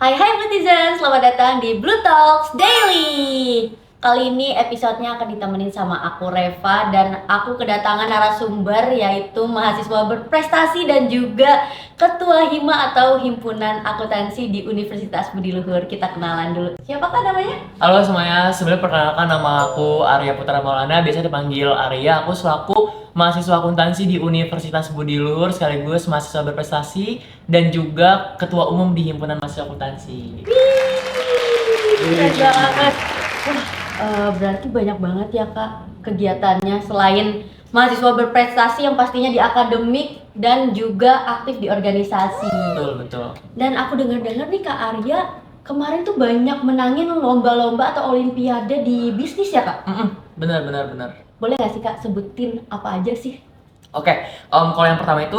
Hai netizen, selamat datang di Blue Talks Daily. Kali ini episodenya akan ditemenin sama aku Reva dan aku kedatangan narasumber yaitu mahasiswa berprestasi dan juga ketua HIMA atau Himpunan Akuntansi di Universitas Budi Luhur. Kita kenalan dulu. Siapakah namanya? Halo semuanya, sebelum perkenalkan nama aku Arya Putra Maulana, biasa dipanggil Arya. Aku selaku mahasiswa akuntansi di Universitas Budi Luhur sekaligus mahasiswa berprestasi dan juga ketua umum di Himpunan Mahasiswa Akuntansi. Keren banget. Wah, berarti banyak banget ya Kak kegiatannya selain mahasiswa berprestasi yang pastinya di akademik dan juga aktif di organisasi. Betul. Dan aku dengar-dengar nih Kak Arya kemarin tuh banyak menangin lomba-lomba atau olimpiade di bisnis ya Kak? Benar. Boleh nggak sih Kak sebutin apa aja sih? Oke, kalau yang pertama itu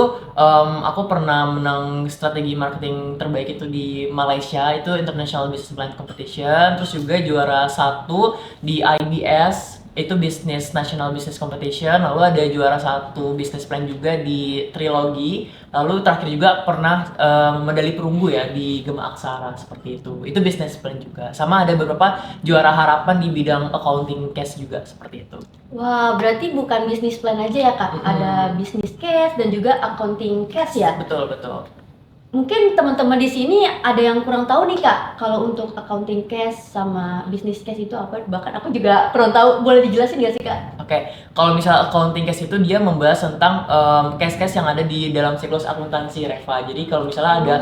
aku pernah menang strategi marketing terbaik itu di Malaysia, itu International Business Plan Competition. Terus juga juara 1 di IBS, itu Business National Business Competition. Lalu ada juara 1 business plan juga di Trilogi. Lalu terakhir juga pernah medali perunggu ya di Gema Aksara, seperti itu. Itu business plan juga. Sama ada beberapa juara harapan di bidang accounting case juga, seperti itu. Wah, berarti bukan bisnis plan aja ya Kak? Ada business case dan juga accounting case ya? Betul. Mungkin teman-teman di sini ada yang kurang tahu nih Kak, kalau untuk accounting case sama business case itu apa? Bahkan aku juga kurang tahu, boleh dijelasin nggak sih Kak? Oke, kalau misal accounting case itu dia membahas tentang case-case yang ada di dalam siklus akuntansi Reva. Jadi kalau misalnya ada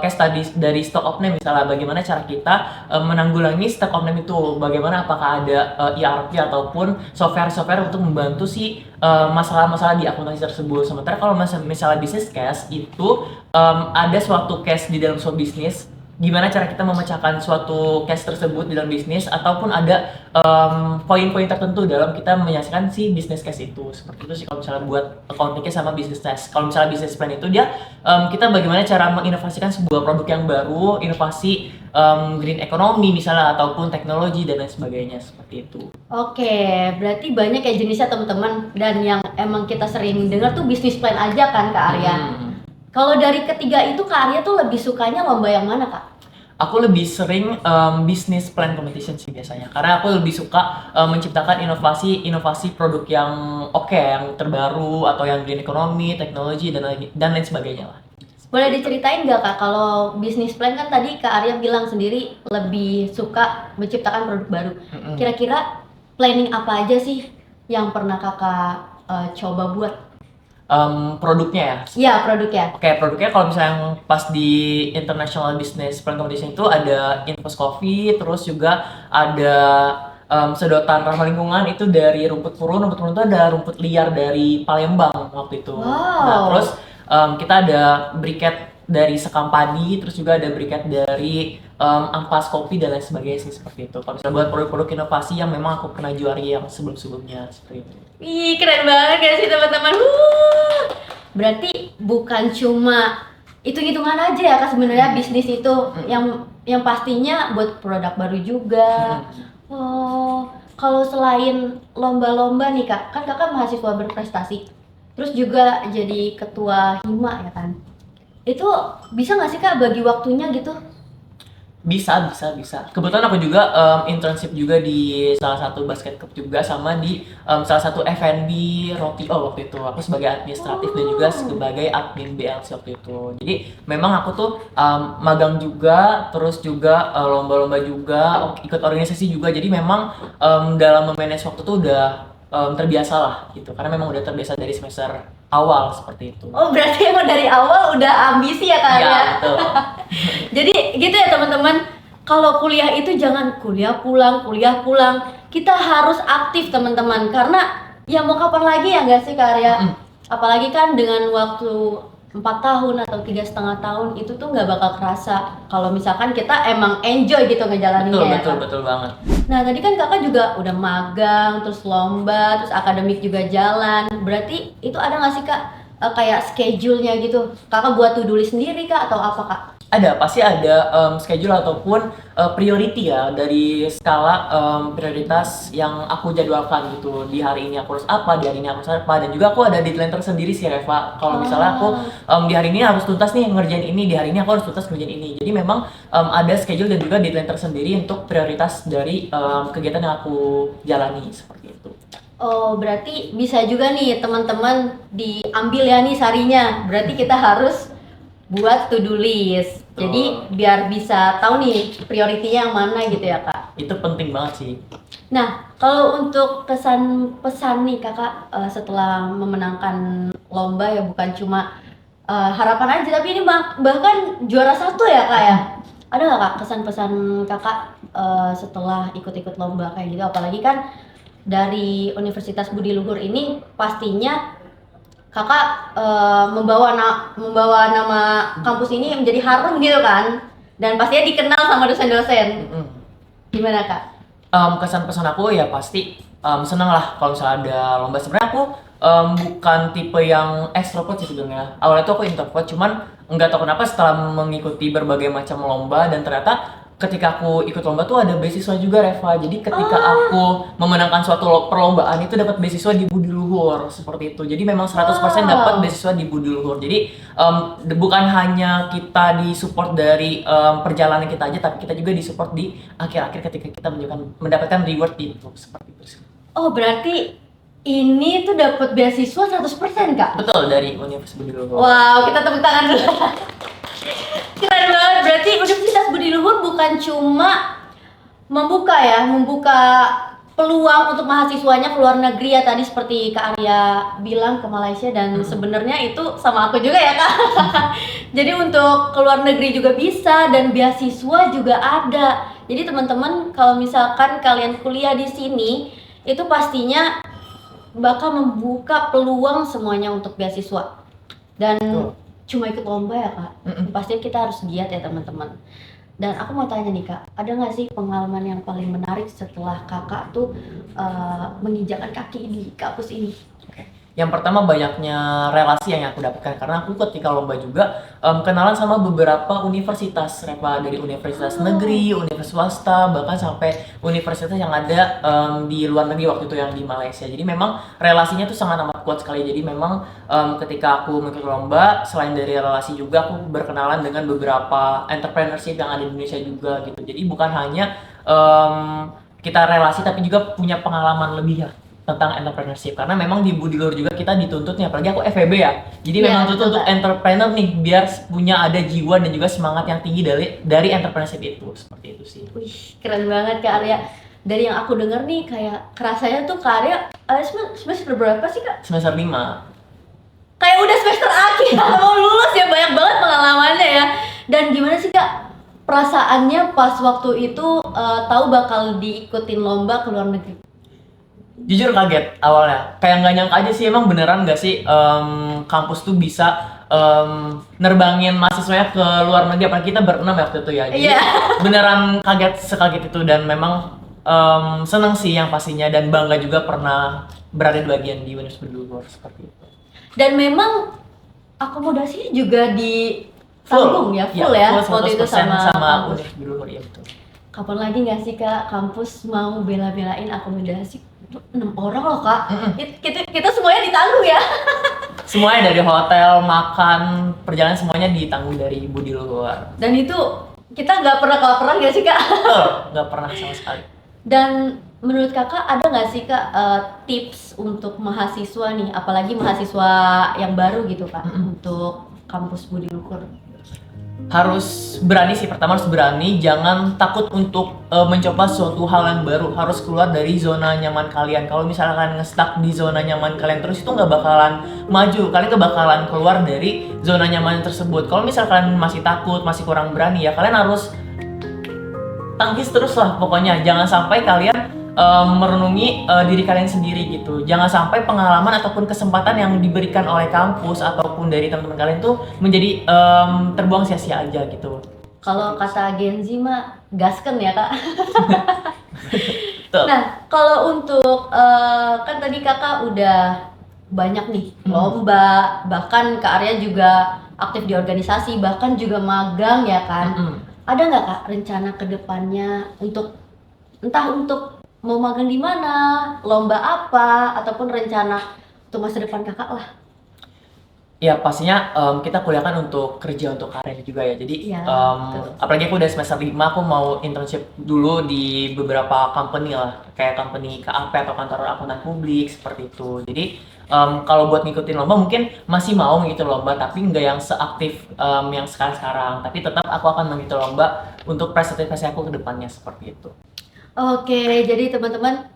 case tadi dari stock of name, misalnya bagaimana cara kita menanggulangi stock of name itu, bagaimana apakah ada ERP ataupun software untuk membantu si masalah-masalah di akuntansi tersebut. Sementara kalau misalnya business case itu ada suatu case di dalam suatu bisnis, gimana cara kita memecahkan suatu case tersebut di dalam bisnis, ataupun ada poin-poin tertentu dalam kita menyelesaikan si business case itu. Seperti itu sih kalau misalnya buat accounting case sama business case. Kalau misalnya business plan itu dia kita bagaimana cara menginovasikan sebuah produk yang baru, inovasi green economy misalnya, ataupun teknologi dan lain sebagainya, seperti itu. Oke, berarti banyak ya jenisnya teman-teman, dan yang emang kita sering dengar tuh business plan aja kan Kak Arya. Kalau dari ketiga itu Kak Arya tuh lebih sukanya lomba yang mana Kak? Aku lebih sering business plan competition sih biasanya, karena aku lebih suka menciptakan inovasi produk yang yang terbaru atau yang green economy, teknologi dan lain sebagainya lah. Boleh diceritain nggak Kak, kalau business plan kan tadi Kak Arya bilang sendiri lebih suka menciptakan produk baru. Kira-kira planning apa aja sih yang pernah Kakak coba buat? Produknya ya? Iya, produknya. Oke, produknya kalau misalnya yang pas di International Business Plan Competition itu ada Infos Coffee, terus juga ada sedotan ramah lingkungan itu dari rumput furun itu ada rumput liar dari Palembang waktu itu. Wow. Nah, terus kita ada briket dari sekam padi, terus juga ada briket dari ampas kopi dan lain sebagainya sih, seperti itu. Kalau misalnya buat produk-produk inovasi yang memang aku pernah juari yang sebelum-sebelumnya, seperti itu. Ih, keren banget gak sih teman-teman? Berarti bukan cuma hitung-hitungan aja ya Kak sebenarnya bisnis itu, yang pastinya buat produk baru juga. Oh, kalau selain lomba-lomba nih Kak, kan Kakak mahasiswa berprestasi, terus juga jadi ketua HIMA ya kan? Itu bisa nggak sih Kak bagi waktunya gitu? Bisa. Kebetulan aku juga internship juga di salah satu basket club juga, sama di salah satu F&B roti waktu itu. Aku sebagai administratif dan juga sebagai admin BLC waktu itu. Jadi memang aku tuh magang juga, terus juga lomba-lomba juga, ikut organisasi juga. Jadi memang dalam memanage waktu tuh udah terbiasa lah gitu. Karena memang udah terbiasa dari semester awal, seperti itu. Oh, berarti emang dari awal udah ambisi ya Kak ya? Betul. Jadi gitu ya teman-teman, kalau kuliah itu jangan kuliah pulang. Kita harus aktif teman-teman, karena ya mau kapan lagi ya nggak sih Kak Arya? Apalagi kan dengan waktu 4 tahun atau 3,5 tahun itu tuh nggak bakal kerasa kalau misalkan kita emang enjoy gitu ngejalaninnya. Betul banget. Nah tadi kan kakak juga udah magang, terus lomba, terus akademik juga jalan. Berarti itu ada nggak sih Kak kayak schedule-nya gitu? Kakak buat to-do list sendiri Kak atau apa Kak? Pasti ada schedule ataupun priority ya dari skala prioritas yang aku jadwalkan gitu. Di hari ini aku harus apa, di hari ini aku harus apa, dan juga aku ada deadline tersendiri sih Reva. Kalau misalnya aku di hari ini harus tuntas nih ngerjain ini, di hari ini aku harus tuntas ngerjain ini. Jadi memang ada schedule dan juga deadline tersendiri untuk prioritas dari kegiatan yang aku jalani seperti itu. Oh, berarti bisa juga nih teman-teman diambil ya nih sarinya. Berarti kita harus buat to-do list. Jadi biar bisa tahu nih prioritinya yang mana gitu ya Kak. Itu penting banget sih. Nah, kalau untuk kesan-pesan nih Kakak setelah memenangkan lomba ya, bukan cuma harapan aja, tapi ini bahkan juara 1 ya Kak ya. Ada nggak Kak kesan-pesan Kakak setelah ikut-ikut lomba kayak gitu? Apalagi kan dari Universitas Budi Luhur ini pastinya Kakak membawa nama kampus ini menjadi harum gitu kan, dan pastinya dikenal sama dosen-dosen. Gimana Kak? Kesan pesan aku ya pasti seneng lah kalau misalnya ada lomba. Sebenarnya aku bukan tipe yang extrovert sih sebenarnya. Awalnya tuh aku introvert, cuman nggak tahu kenapa setelah mengikuti berbagai macam lomba dan ternyata ketika aku ikut lomba tuh ada beasiswa juga Reva. Jadi ketika aku memenangkan suatu perlombaan itu dapat beasiswa di Budi Luhur seperti itu. Jadi memang 100% dapat beasiswa di Budi Luhur. Jadi bukan hanya kita disupport dari perjalanan kita aja, tapi kita juga disupport di akhir-akhir ketika kita mendapatkan reward itu seperti itu sih. Oh, berarti ini tuh dapat beasiswa 100% Kak? Betul, dari Universitas Budi Luhur. Wow, kita tepuk tangan dulu. Keren banget. Berarti Universitas Budi Luhur bukan cuma membuka peluang untuk mahasiswanya ke luar negeri ya, tadi seperti Kak Arya bilang ke Malaysia, dan sebenarnya itu sama aku juga ya Kak. Jadi untuk ke luar negeri juga bisa, dan beasiswa juga ada. Jadi teman-teman kalau misalkan kalian kuliah di sini itu pastinya bakal membuka peluang semuanya untuk beasiswa. Dan cuma ikut lomba ya Kak, pastinya kita harus giat ya teman-teman. Dan aku mau tanya nih Kak, ada nggak sih pengalaman yang paling menarik setelah Kakak tuh menginjakkan kaki di kampus ini? Yang pertama banyaknya relasi yang aku dapatkan, karena aku ketika lomba juga kenalan sama beberapa universitas Reva, dari universitas negeri, universitas swasta, bahkan sampai universitas yang ada di luar negeri waktu itu yang di Malaysia. Jadi memang relasinya tuh sangat amat kuat sekali. Jadi memang ketika aku mengikuti lomba, selain dari relasi juga aku berkenalan dengan beberapa entrepreneurship yang ada di Indonesia juga gitu. Jadi bukan hanya kita relasi, tapi juga punya pengalaman lebih ya tentang entrepreneurship, karena memang di Budi Luhur juga kita dituntut nih, apalagi aku FEB ya, jadi memang tuntut untuk entrepreneur nih, biar punya ada jiwa dan juga semangat yang tinggi dari entrepreneurship itu, seperti itu sih. Wih, keren banget Kak Arya. Dari yang aku denger nih, kayak kerasanya tuh Kak Arya semester berapa sih Kak? Semester 5. Kayak udah semester akhir, mau lulus ya, banyak banget pengalamannya ya. Dan gimana sih Kak perasaannya pas waktu itu tahu bakal diikutin lomba ke luar negeri? Jujur kaget awalnya, kayak nggak nyangka aja sih, emang beneran nggak sih kampus tuh bisa nerbangin mahasiswanya ke luar negeri, apalagi kita berenam waktu itu ya. Jadi beneran kaget sekaget itu, dan memang seneng sih yang pastinya, dan bangga juga pernah berada di bagian di Universitas Budi Luhur seperti itu. Dan memang akomodasinya juga ditanggung full waktu itu sama Universitas Budi Luhur ya, betul. Kapan lagi nggak sih Kak kampus mau bela-belain akomodasi? 6 orang loh Kak. Kita semuanya ditanggung ya. Semuanya dari hotel, makan, perjalanan semuanya ditanggung dari Budi Luhur. Dan itu kita nggak pernah kelaparan nggak sih Kak? Nggak pernah sama sekali. Dan menurut Kakak ada nggak sih Kak tips untuk mahasiswa nih, apalagi mahasiswa yang baru gitu Kak, untuk kampus Budi Luhur? Harus berani sih, pertama harus berani, jangan takut untuk mencoba suatu hal yang baru, harus keluar dari zona nyaman kalian. Kalau misalnya kalian nge-stuck di zona nyaman kalian terus, itu nggak bakalan maju, kalian nggak bakalan keluar dari zona nyaman tersebut. Kalau misalnya kalian masih takut, masih kurang berani, ya kalian harus tangkis terus lah pokoknya. Jangan sampai kalian merenungi diri kalian sendiri gitu. Jangan sampai pengalaman ataupun kesempatan yang diberikan oleh kampus ataupun dari teman-teman kalian tuh menjadi terbuang sia-sia aja gitu. Kalau kata Gen Z mah gasken ya Kak. Nah, kalau untuk kan tadi Kakak udah banyak nih lomba, bahkan Kak Arya juga aktif di organisasi, bahkan juga magang ya kan. Mm-mm. Ada nggak Kak rencana ke depannya untuk entah untuk mau magang di mana, lomba apa, ataupun rencana untuk masa depan Kakak lah? Ya pastinya kita kuliah kan untuk kerja untuk karir juga ya. Jadi Iya, betul. apalagi aku udah semester 5, aku mau internship dulu di beberapa company lah, kayak company KAP atau kantor akuntan publik seperti itu. Jadi kalau buat ngikutin lomba mungkin masih mau ngikutin lomba, tapi nggak yang seaktif yang sekarang-sekarang. Tapi tetap aku akan mengikuti lomba untuk prestasi aku ke depannya seperti itu. Oke, jadi teman-teman,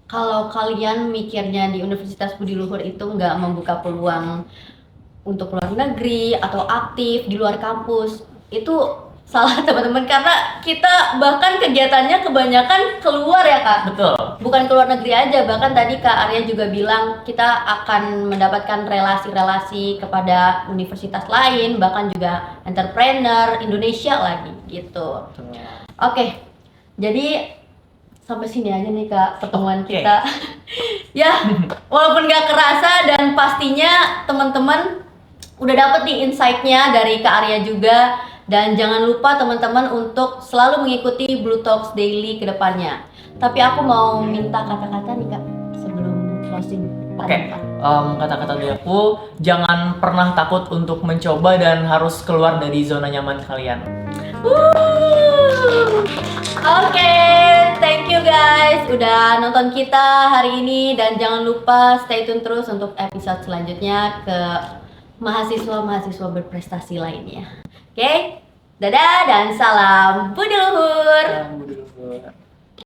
kalau kalian mikirnya di Universitas Budi Luhur itu nggak membuka peluang untuk luar negeri atau aktif di luar kampus, itu salah teman-teman, karena kita bahkan kegiatannya kebanyakan keluar ya Kak. Betul. Bukan ke luar negeri aja, bahkan tadi Kak Arya juga bilang kita akan mendapatkan relasi-relasi kepada universitas lain, bahkan juga entrepreneur Indonesia lagi gitu. Oke, jadi sampai sini aja nih Kak pertemuan Oke. kita. Ya, walaupun gak kerasa, dan pastinya teman-teman udah dapet nih insight-nya dari Kak Arya juga. Dan jangan lupa teman-teman untuk selalu mengikuti Blue Talks Daily ke depannya. Tapi aku mau minta kata-kata nih Kak sebelum closing. Oke, kata-kata dari aku, jangan pernah takut untuk mencoba dan harus keluar dari zona nyaman kalian. Oke, thank you guys udah nonton kita hari ini, dan jangan lupa stay tune terus untuk episode selanjutnya ke mahasiswa-mahasiswa berprestasi lainnya. Oke, dadah dan salam Budi Luhur. Dulu.